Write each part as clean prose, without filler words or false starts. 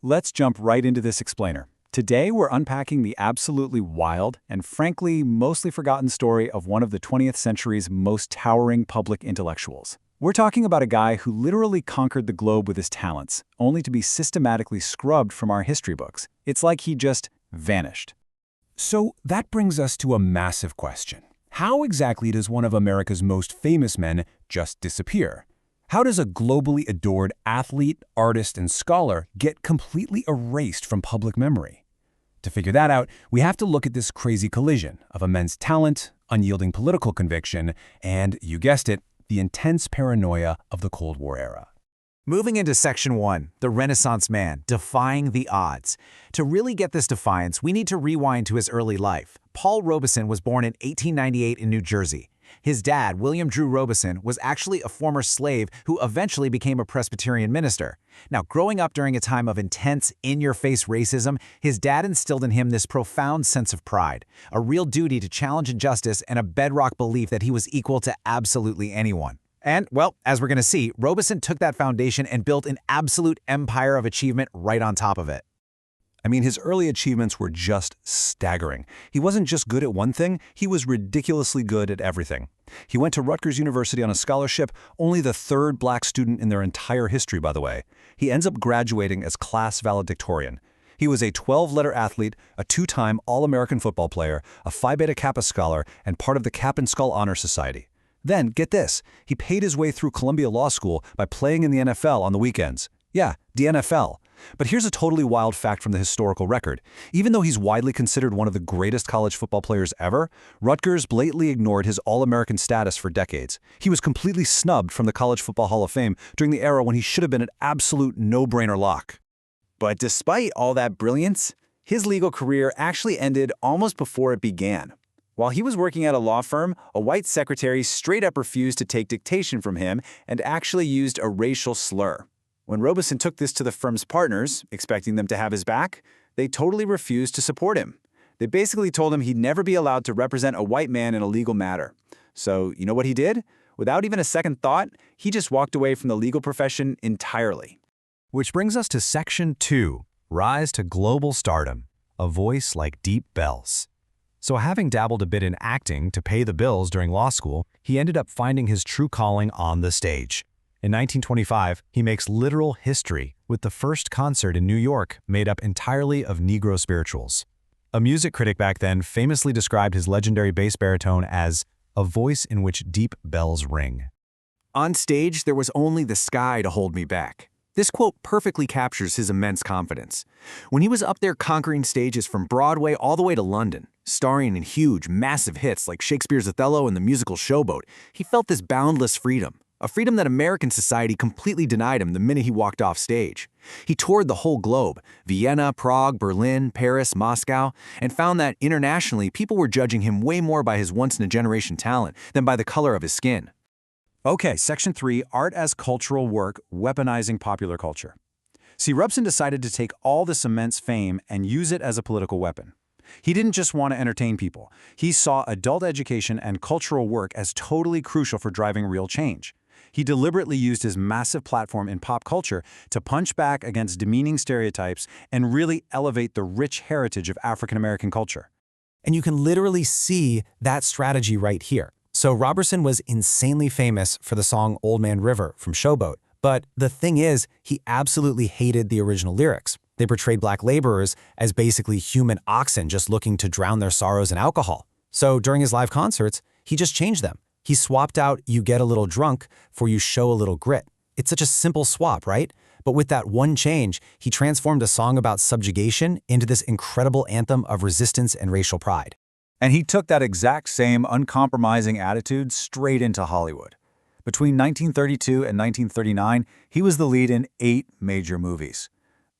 Let's jump right into this explainer. Today, we're unpacking the absolutely wild and frankly mostly forgotten story of one of the 20th century's most towering public intellectuals. We're talking about a guy who literally conquered the globe with his talents, only to be systematically scrubbed from our history books. It's like he just vanished. So that brings us to a massive question. How exactly does one of America's most famous men just disappear? How does a globally adored athlete, artist, and scholar get completely erased from public memory? To figure that out, we have to look at this crazy collision of immense talent, unyielding political conviction, and, you guessed it, the intense paranoia of the Cold War era. Moving into Section 1, the Renaissance Man, defying the odds. To really get this defiance, we need to rewind to his early life. Paul Robeson was born in 1898 in New Jersey. His dad, William Drew Robeson, was actually a former slave who eventually became a Presbyterian minister. Now, growing up during a time of intense, in-your-face racism, his dad instilled in him this profound sense of pride, a real duty to challenge injustice, and a bedrock belief that he was equal to absolutely anyone. And, well, as we're going to see, Robeson took that foundation and built an absolute empire of achievement right on top of it. I mean, his early achievements were just staggering. He wasn't just good at one thing, he was ridiculously good at everything. He went to Rutgers University on a scholarship, only the third black student in their entire history, by the way. He ends up graduating as class valedictorian. He was a 12-letter athlete, a two-time All-American football player, a Phi Beta Kappa scholar, and part of the Cap and Skull Honor Society. Then, get this, he paid his way through Columbia Law School by playing in the NFL on the weekends. Yeah, the NFL. But here's a totally wild fact from the historical record. Even though he's widely considered one of the greatest college football players ever, Rutgers blatantly ignored his All-American status for decades. He was completely snubbed from the College Football Hall of Fame during the era when he should have been an absolute no-brainer lock. But despite all that brilliance, his legal career actually ended almost before it began. While he was working at a law firm, a white secretary straight up refused to take dictation from him and actually used a racial slur. When Robeson took this to the firm's partners, expecting them to have his back, they totally refused to support him. They basically told him he'd never be allowed to represent a white man in a legal matter. So, you know what he did? Without even a second thought, he just walked away from the legal profession entirely. Which brings us to Section 2, Rise to Global Stardom, a voice like deep bells. So having dabbled a bit in acting to pay the bills during law school, he ended up finding his true calling on the stage. In 1925, he makes literal history with the first concert in New York made up entirely of Negro spirituals. A music critic back then famously described his legendary bass baritone as a voice in which deep bells ring. On stage, there was only the sky to hold me back. This quote perfectly captures his immense confidence. When he was up there conquering stages from Broadway all the way to London, starring in huge, massive hits like Shakespeare's Othello and the musical Showboat, he felt this boundless freedom. A freedom that American society completely denied him the minute he walked off stage. He toured the whole globe, Vienna, Prague, Berlin, Paris, Moscow, and found that internationally people were judging him way more by his once-in-a-generation talent than by the color of his skin. Okay, Section 3, Art as Cultural Work, Weaponizing Popular Culture. See, Robeson decided to take all this immense fame and use it as a political weapon. He didn't just want to entertain people. He saw adult education and cultural work as totally crucial for driving real change. He deliberately used his massive platform in pop culture to punch back against demeaning stereotypes and really elevate the rich heritage of African American culture. And you can literally see that strategy right here. So Robeson was insanely famous for the song Old Man River from Showboat. But the thing is, he absolutely hated the original lyrics. They portrayed black laborers as basically human oxen just looking to drown their sorrows in alcohol. So during his live concerts, he just changed them. He swapped out "you get a little drunk" for "you show a little grit." It's such a simple swap, right? But with that one change, he transformed a song about subjugation into this incredible anthem of resistance and racial pride. And he took that exact same uncompromising attitude straight into Hollywood. Between 1932 and 1939, he was the lead in 8 major movies.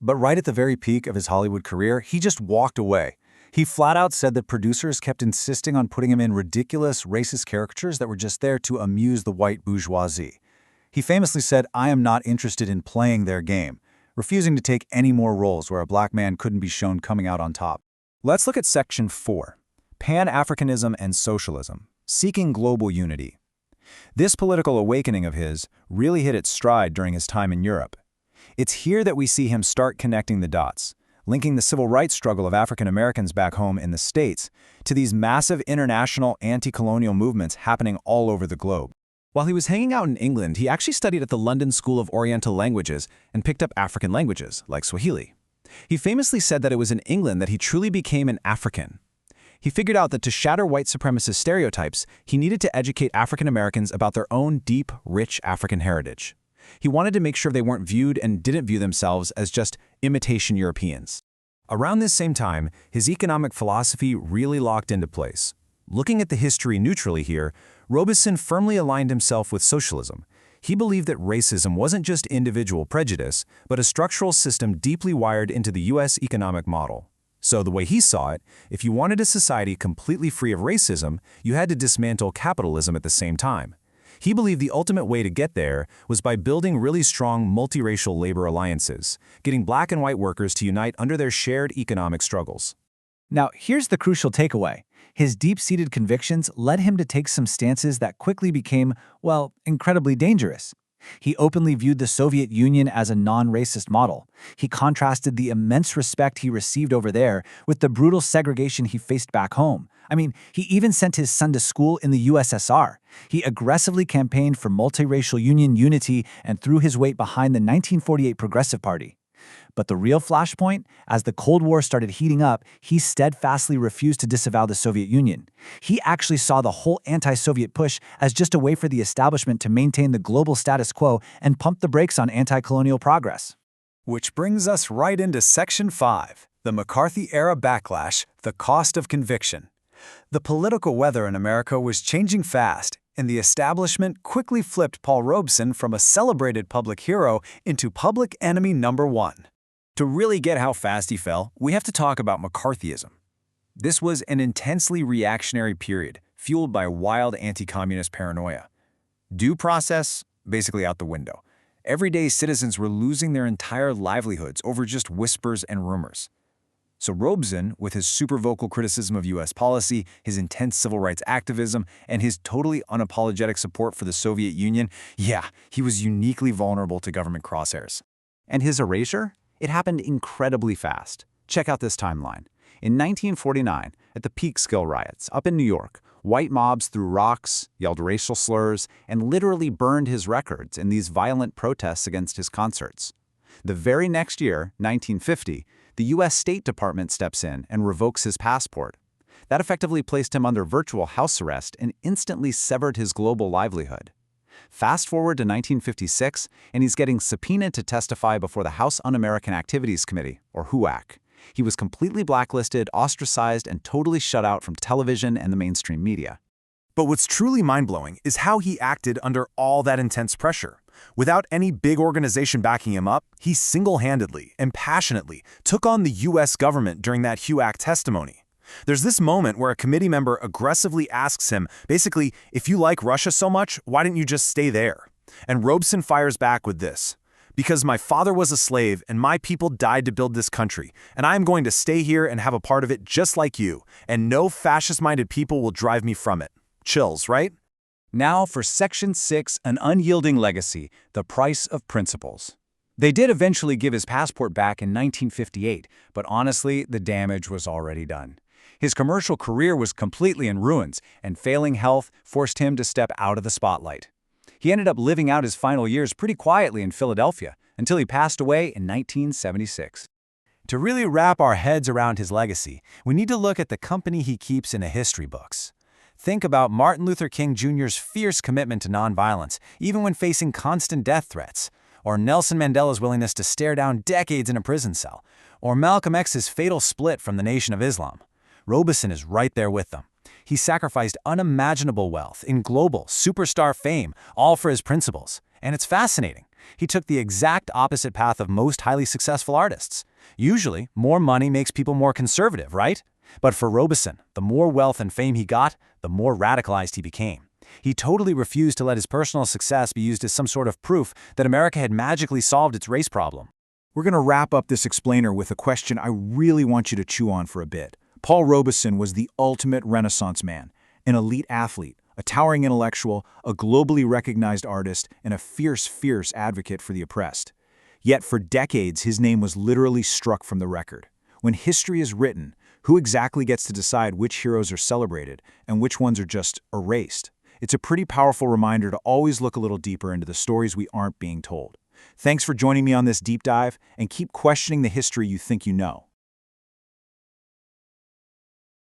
But right at the very peak of his Hollywood career, he just walked away. He flat out said that producers kept insisting on putting him in ridiculous, racist caricatures that were just there to amuse the white bourgeoisie. He famously said, "I am not interested in playing their game," refusing to take any more roles where a black man couldn't be shown coming out on top. Let's look at Section 4, Pan-Africanism and Socialism, Seeking Global Unity. This political awakening of his really hit its stride during his time in Europe. It's here that we see him start connecting the dots, linking the civil rights struggle of African Americans back home in the States to these massive international anti-colonial movements happening all over the globe. While he was hanging out in England, he actually studied at the London School of Oriental Languages and picked up African languages, like Swahili. He famously said that it was in England that he truly became an African. He figured out that to shatter white supremacist stereotypes, he needed to educate African Americans about their own deep, rich African heritage. He wanted to make sure they weren't viewed and didn't view themselves as just imitation Europeans. Around this same time, his economic philosophy really locked into place. Looking at the history neutrally here, Robeson firmly aligned himself with socialism. He believed that racism wasn't just individual prejudice, but a structural system deeply wired into the U.S. economic model. So the way he saw it, if you wanted a society completely free of racism, you had to dismantle capitalism at the same time. He believed the ultimate way to get there was by building really strong multiracial labor alliances, getting black and white workers to unite under their shared economic struggles. Now, here's the crucial takeaway. His deep-seated convictions led him to take some stances that quickly became, well, incredibly dangerous. He openly viewed the Soviet Union as a non-racist model. He contrasted the immense respect he received over there with the brutal segregation he faced back home. I mean, he even sent his son to school in the USSR. He aggressively campaigned for multiracial union unity and threw his weight behind the 1948 Progressive Party. But the real flashpoint, as the Cold War started heating up, he steadfastly refused to disavow the Soviet Union. He actually saw the whole anti-Soviet push as just a way for the establishment to maintain the global status quo and pump the brakes on anti-colonial progress. Which brings us right into Section 5, the McCarthy-era backlash, the cost of conviction. The political weather in America was changing fast, and the establishment quickly flipped Paul Robeson from a celebrated public hero into public enemy number one. To really get how fast he fell, we have to talk about McCarthyism. This was an intensely reactionary period, fueled by wild anti-communist paranoia. Due process, basically out the window. Everyday citizens were losing their entire livelihoods over just whispers and rumors. So Robeson, with his super vocal criticism of U.S. policy, his intense civil rights activism, and his totally unapologetic support for the Soviet Union, he was uniquely vulnerable to government crosshairs. And his erasure? It happened incredibly fast. Check out this timeline. In 1949, at the Peekskill riots up in New York, white mobs threw rocks, yelled racial slurs, and literally burned his records in these violent protests against his concerts. The very next year, 1950, the U.S. State Department steps in and revokes his passport. That effectively placed him under virtual house arrest and instantly severed his global livelihood. Fast forward to 1956, and he's getting subpoenaed to testify before the House Un-American Activities Committee, or HUAC. He was completely blacklisted, ostracized, and totally shut out from television and the mainstream media. But what's truly mind-blowing is how he acted under all that intense pressure. Without any big organization backing him up, he single-handedly and passionately took on the U.S. government during that HUAC testimony. There's this moment where a committee member aggressively asks him, basically, if you like Russia so much, why didn't you just stay there? And Robeson fires back with this: because my father was a slave and my people died to build this country, and I am going to stay here and have a part of it just like you, and no fascist-minded people will drive me from it. Chills, right? Now for Section 6, an unyielding legacy, the price of principles. They did eventually give his passport back in 1958, but honestly, the damage was already done. His commercial career was completely in ruins, and failing health forced him to step out of the spotlight. He ended up living out his final years pretty quietly in Philadelphia until he passed away in 1976. To really wrap our heads around his legacy, we need to look at the company he keeps in the history books. Think about Martin Luther King Jr.'s fierce commitment to nonviolence, even when facing constant death threats, or Nelson Mandela's willingness to stare down decades in a prison cell, or Malcolm X's fatal split from the Nation of Islam. Robeson is right there with them. He sacrificed unimaginable wealth in global superstar fame, all for his principles. And it's fascinating. He took the exact opposite path of most highly successful artists. Usually, more money makes people more conservative, right? But for Robeson, the more wealth and fame he got, the more radicalized he became. He totally refused to let his personal success be used as some sort of proof that America had magically solved its race problem. We're going to wrap up this explainer with a question I really want you to chew on for a bit. Paul Robeson was the ultimate Renaissance man, an elite athlete, a towering intellectual, a globally recognized artist, and a fierce advocate for the oppressed. Yet for decades, his name was literally struck from the record. When history is written, who exactly gets to decide which heroes are celebrated and which ones are just erased? It's a pretty powerful reminder to always look a little deeper into the stories we aren't being told. Thanks for joining me on this deep dive, and keep questioning the history you think you know.